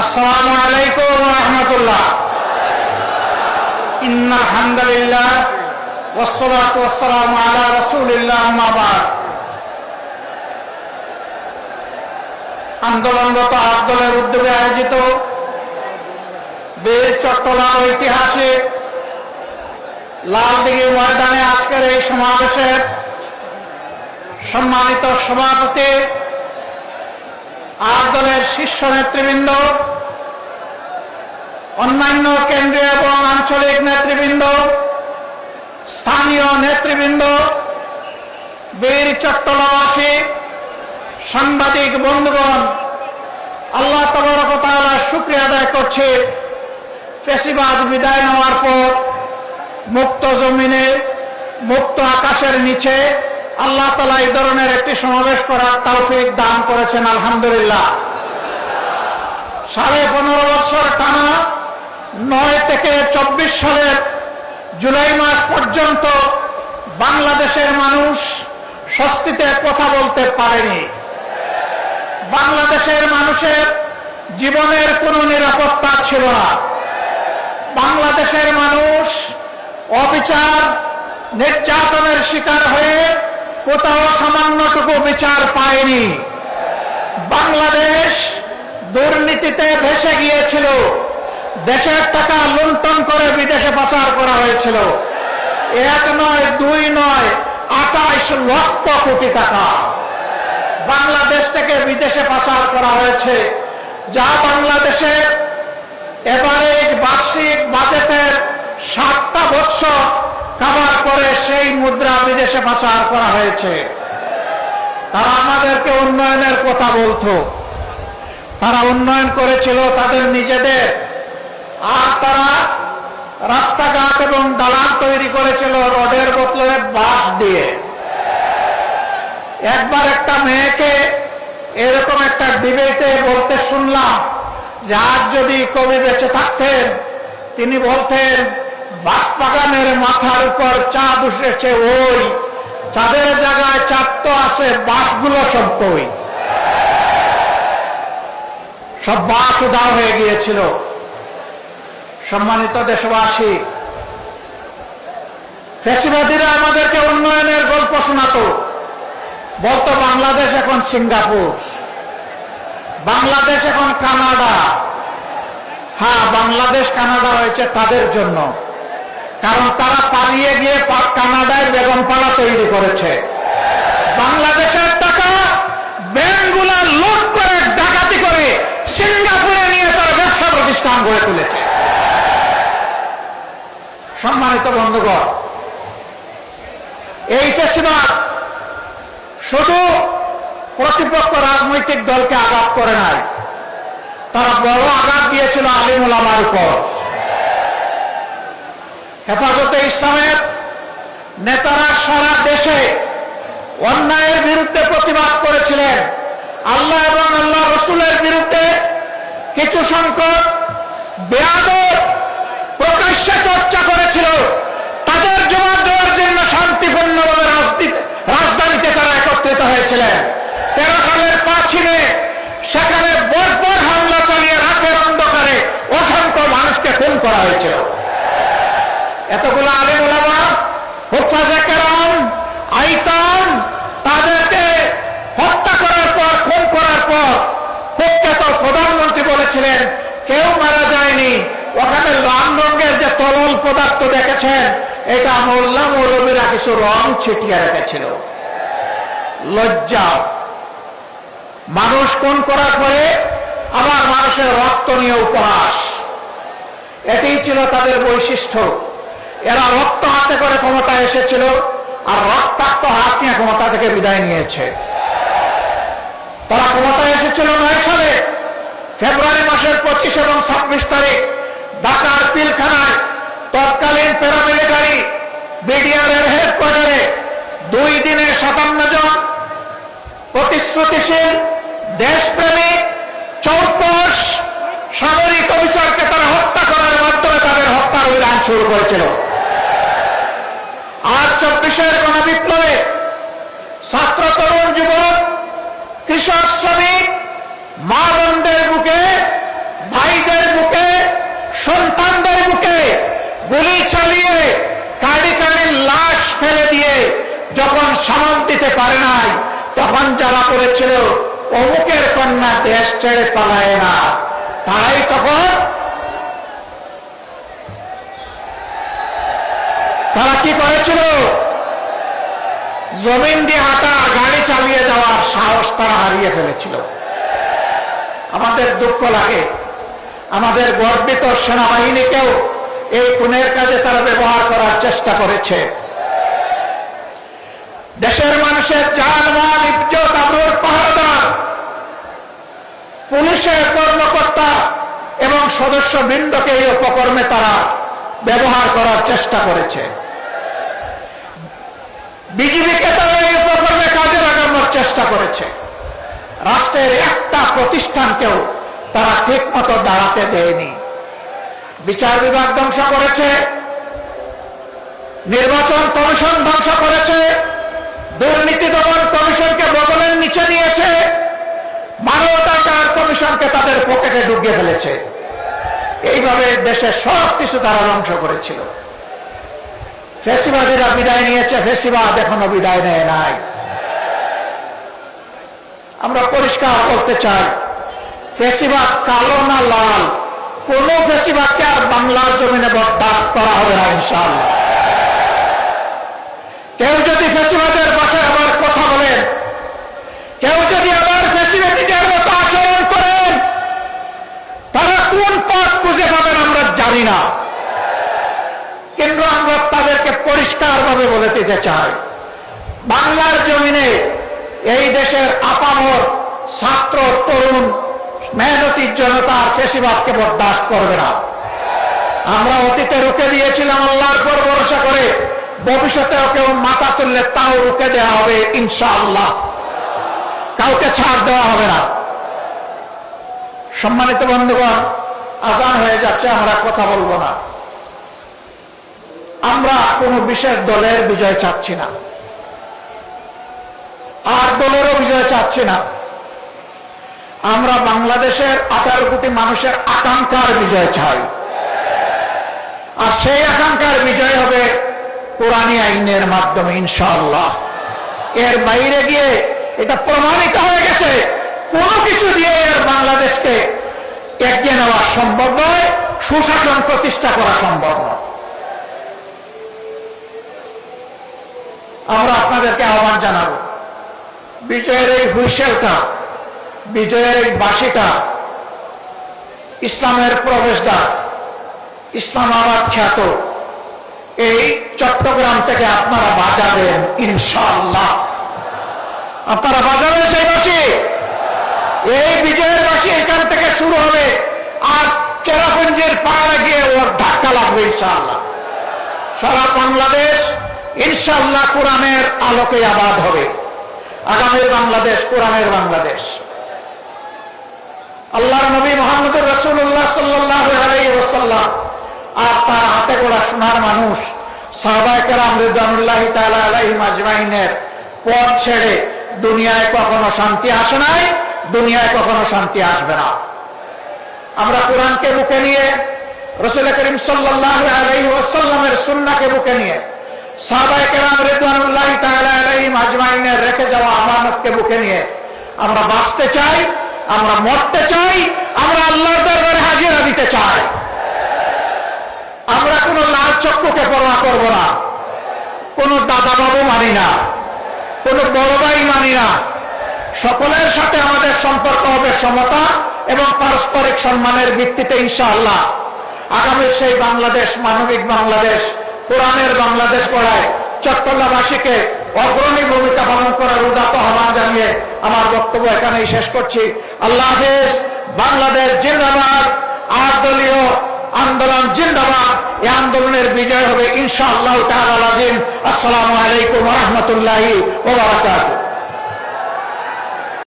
আসসালামু আলাইকুম ওয়া রাহমাতুল্লাহ। ইন্নাল হামদুলিল্লাহ ওয়াসসালাতু ওয়াসসালামু আলা রাসূলিল্লাহ, আম্মা বা'দ। আন্দোলনরত আব্দুলের উদ্যোগে আয়োজিত বীর চট্টলার ঐতিহাসিক লালদিঘি ময়দানে আজকের এই সমাবেশের সম্মানিত সভাপতি, দলের শীর্ষ নেতৃবৃন্দ, অন্যান্য কেন্দ্রীয় এবং আঞ্চলিক নেতৃবৃন্দ, স্থানীয় নেতৃবৃন্দ, বীর চট্টলাবাসী, সাংবাদিক বন্ধুগণ, আল্লাহ তাবারক ওয়া তাআলার শুকরিয়া আদায় করছি। ফ্যাসিবাদ বিদায় নেওয়ার পর মুক্ত জমিনে, মুক্ত আকাশের নিচে আল্লাহ তাআলা এই ধরনের একটি সমাবেশ করার তৌফিক দান করেছেন, আলহামদুলিল্লাহ। 15.5 বছর টানা 9 থেকে 24 সালের জুলাই মাস পর্যন্ত বাংলাদেশের মানুষ স্বস্তিতে কথা বলতে পারেনি। বাংলাদেশের মানুষের জীবনের কোনো নিরাপত্তা ছিল না। বাংলাদেশের মানুষ অবিচার, নির্যাতনের শিকার হয়ে কোথাও সামান্যটুকু বিচার পায়নি। বাংলাদেশ দুর্নীতিতে ভেসে গিয়েছিল। দেশের টাকা লুণ্ঠন করে বিদেশে পাচার করা হয়েছিল। 1 নয়, 2 নয়, 28 লক্ষ কোটি টাকা বাংলাদেশ থেকে বিদেশে পাচার করা হয়েছে, যা বাংলাদেশের এবারে বার্ষিক বাজেটের 7টা বছর কাভার করে সেই মুদ্রা বিদেশে পাচার করা হয়েছে। তারা আমাদেরকে উন্নয়নের কথা বলতো, তারা উন্নয়ন করেছিল তাদের নিজেদের, আর তারা রাস্তাঘাট এবং দালান তৈরি করেছিল রডের বদলে বাঁশ দিয়ে। একবার একটা মেয়েকে এরকম একটা ডিবেটে বলতে শুনলাম যে আজ যদি কবি বেঁচে থাকতেন, তিনি বলতেন বাঁশবাগানের মাথার উপর চাঁদ উঠেছে, ওই চাঁদের জায়গায় চাঁদ তো আসে, বাঁশগুলো সব কই, সব বাঁশ উধাও হয়ে গিয়েছিল। সম্মানিত দেশবাসী, ফ্যাসিবাদীরা আমাদেরকে উন্নয়নের গল্প শোনাতো, বলতো বাংলাদেশ এখন সিঙ্গাপুর, বাংলাদেশ এখন কানাডা। হ্যাঁ, বাংলাদেশ কানাডা হয়েছে তাদের জন্য, কারণ তারা পালিয়ে গিয়ে কানাডায় বেগমপাড়া তৈরি করেছে। বাংলাদেশের টাকা ব্যাংকগুলা লুট করে, ডাকাতি করে সিঙ্গাপুরে নিয়ে তারা ব্যবসা প্রতিষ্ঠান গড়ে তুলেছে। সম্মানিত বন্ধুগণ, এই ফ্যাসিবাদ শুধু প্রতিপক্ষ রাজনৈতিক দলকে আঘাত করে নাই, তারা বড় আঘাত দিয়েছিল আলিম ওলামার উপর। হেফাজতে ইসলামের নেতারা সারা দেশে অন্যায়ের বিরুদ্ধে প্রতিবাদ করেছিলেন। আল্লাহ এবং আল্লাহ রসুলের বিরুদ্ধে কিছু সংখ্যক বেয়াদব প্রকাশ্যে চর্চা করেছিল। তাদের জবাব দেওয়ার জন্য শান্তিপূর্ণভাবে রাজধানীতে তারা একত্রিত হয়েছিলেন। 13 সালের 5 মে সেখানে বর্বর হামলা চালিয়ে রাতের অন্ধকারে অসংখ্য মানুষকে খুন করা হয়েছিল। এতগুলো আলেম ওলামা, হুফাজে কেরাম, আইতাম, তাদেরকে হত্যা করার পর, খুন করার পর কুখ্যাত প্রধানমন্ত্রী বলেছিলেন কেউ মারা যায়নি, ওখানে লাল রঙের যে তরল পদার্থ দেখেছেন এটা মোল্লা মৌলবীরা কিছু রং ছিটিয়ে রেখেছিল। লজ্জা! মানুষ খুন করার পরে আবার মানুষের রক্ত নিয়ে উপহাস, এটাই ছিল তাদের বৈশিষ্ট্য। এরা রক্ত হাতে করে ক্ষমতায় এসেছিল, আর রক্তাক্ত হাত নিয়ে ক্ষমতা থেকে বিদায় নিয়েছে। তারা ক্ষমতায় এসেছিল 9 সালে ফেব্রুয়ারি মাসের 25 এবং 26 তারিখ ঢাকার পিলখানায় তৎকালীন প্যারামিলিটারি বিডিআরের হেডকোয়ার্টারে 2 দিনে 57 জন প্রতিশ্রুতিশীল, দেশপ্রেমিক, চৌকস সামরিক অফিসারকে তারা হত্যা করার মাধ্যমে তাদের হত্যার অভিযান শুরু করেছিল। আর 24-এর গণবিপ্লবে ছাত্র, তরুণ, যুবক, কৃষক, শ্রমিক, মা বোনদের বুকে ফেলে দিয়ে যখন সামাল দিতে পারে নাই, তখন যারা বলেছিল অমুকের কন্যা দেশ ছেড়ে পালায় না, তারাই তখন তারা কি করেছিল? জমিন দিয়ে হাঁটা, গাড়ি চালিয়ে যাওয়ার সাহস তারা হারিয়ে ফেলেছিল। আমাদের দুঃখ লাগে, আমাদের গর্বিত সেনাবাহিনীকেও এই খুনের কাজে তারা ব্যবহার করার চেষ্টা করেছে। দেশের মানুষের জান-মাল, ইজ্জত, আবরুর পাহারাদার পুলিশের কর্মকর্তা এবং সদস্যবৃন্দকে এই উপকর্মে তারা ব্যবহার করার চেষ্টা করেছে। বিজিবিকে তারা এই উপকর্মে কাজে লাগানোর চেষ্টা করেছে। রাষ্ট্রের একটা প্রতিষ্ঠানকেও তারা ঠিক মতো দাঁড়াতে দেয়নি। বিচার বিভাগ ধ্বংস করেছে, নির্বাচন কমিশন ধ্বংস করেছে, দুর্নীতি দমন কমিশনকে বগলের নিচে নিয়েছে, মানবাধিকার কমিশনকে তাদের পকেটে ঢুকিয়ে ফেলেছে। এইভাবে দেশের সব কিছু তারা ধ্বংস করেছিল। ফ্যাসিবাদীরা বিদায় নিয়েছে, ফ্যাসিবাদ এখনো বিদায় নেয় নাই। আমরা পরিষ্কার করতে চাই, ফ্যাসিবাদ কালো না লাল, কোন ফ্যাসিবাদকে আর বাংলার জমিনে বরদাস্ত করা হবে না ইনশাআল্লাহ। কেউ যদি ফ্যাসিবাদের ভাষায় আবার কথা বলেন, কেউ যদি আবার ফ্যাসিবাদীদের মতো আচরণ করেন, তারা কোন পথ খুঁজে পাবেন আমরা জানি না, কিন্তু আমরা তাদেরকে পরিষ্কারভাবে বলে দিতে চাই, বাংলার জমিনে এই দেশের আপামর ছাত্র, তরুণ, মেহনতি জনতার ফ্যাসিবাদকে বরদাস্ত করবে না। আমরা অতীতে রুখে দিয়েছিলাম আল্লাহর উপর ভরসা করে, ভবিষ্যতেও কেউ মাথা তুললে তাও রুখে দেওয়া হবে ইনশাআল্লাহ, কাউকে ছাড় দেওয়া হবে না। সম্মানিত বন্ধুগণ, আজান হয়ে যাচ্ছে, আমরা কথা বলবো না। আমরা কোন বিশেষ দলের বিজয় চাচ্ছি না, আর দলেরও বিজয় চাচ্ছি না। আমরা বাংলাদেশের 18 কোটি মানুষের আকাঙ্ক্ষার বিজয় চাই, আর সেই আকাঙ্ক্ষার বিজয় হবে কোরআনী আইনের মাধ্যমে ইনশাআল্লাহ। এর বাইরে গিয়ে এটা প্রমাণিত হয়ে গেছে, কোনো কিছু দিয়ে এর বাংলাদেশকে এগিয়ে নেওয়া সম্ভব নয়, সুশাসন প্রতিষ্ঠা করা সম্ভব নয়। আমরা আপনাদেরকে আহ্বান জানাবো, বিজয়ের এই হুইসেলটা, বিজয়ের এই বাঁশিটা ইসলামের প্রবেশদ্বার, ইসলামাবাদ খ্যাত এই চট্টগ্রাম থেকে আপনারা বাজাবেন ইনশাআল্লাহ। আপনারা বাজাবেন সেই বাঁশি, এই বিজয়ের বাঁশি এখান থেকে শুরু হবে, আর চেরাপুঞ্জির পাহাড়ে গিয়ে ওর ধাক্কা লাগবে ইনশাআল্লাহ। সারা বাংলাদেশ ইনশাআল্লাহ কোরআনের আলোকে আবাদ হবে। আগামীর বাংলাদেশ কোরআনের বাংলাদেশ। আল্লাহর নবী মুহাম্মদুর রাসূলুল্লাহ সাল্লাল্লাহু আলাইহি ওয়াসাল্লাম আর তার হাতে গড়া সোনার মানুষ সাহাবায়ে কেরাম রিদওয়ানুল্লাহি তাআলা আলাইহিম আজমাইনের পথ ছেড়ে দুনিয়ায় কখনো শান্তি আসে নাই, দুনিয়ায় কখনো শান্তি আসবে না। আমরা কোরআনকে বুকে নিয়ে, রাসূল করিম সাল্লাল্লাহু আলাইহি ওয়াসাল্লামের সুন্নাহকে বুকে নিয়ে, সাহাবায়ে কেরাম রিদওয়ানুল্লাহি তাআলা আলাইহিম আজমাইনের রেখে যাওয়া আমানতকে বুকে নিয়ে আমরা বাঁচতে চাই, আমরা মরতে চাই, আমরা আল্লাহর দরবারে হাজিরা দিতে চাই। আমরা কোনো লাল চক্ষুকে পরোয়া করব না, কোনো দাদা বাবু মানি না, কোনো বড় ভাই মানি না। সকলের সাথে আমাদের সম্পর্ক হবে সমতা এবং পারস্পরিক সম্মানের ভিত্তিতে ইনশাআল্লাহ। আগামী সেই বাংলাদেশ, মানবিক বাংলাদেশ, কোরআনের বাংলাদেশ গড়ায় চট্টগ্রামবাসীকে অগ্রণী ভূমিকা পালন করার উদাত্ত আহ্বান জানিয়ে আমার বক্তব্য এখানেই শেষ করছি। আল্লাহ হাফেজ। বাংলাদেশ জিন্দাবাদ। 8 দলীয় আন্দোলন জিন্দাবাদ। এই আন্দোলনের বিজয় হবে ইনশাআল্লাহ তাআলা। আসসালামু আলাইকুম ওয়া রাহমাতুল্লাহি ওয়া বারাকাতুহু।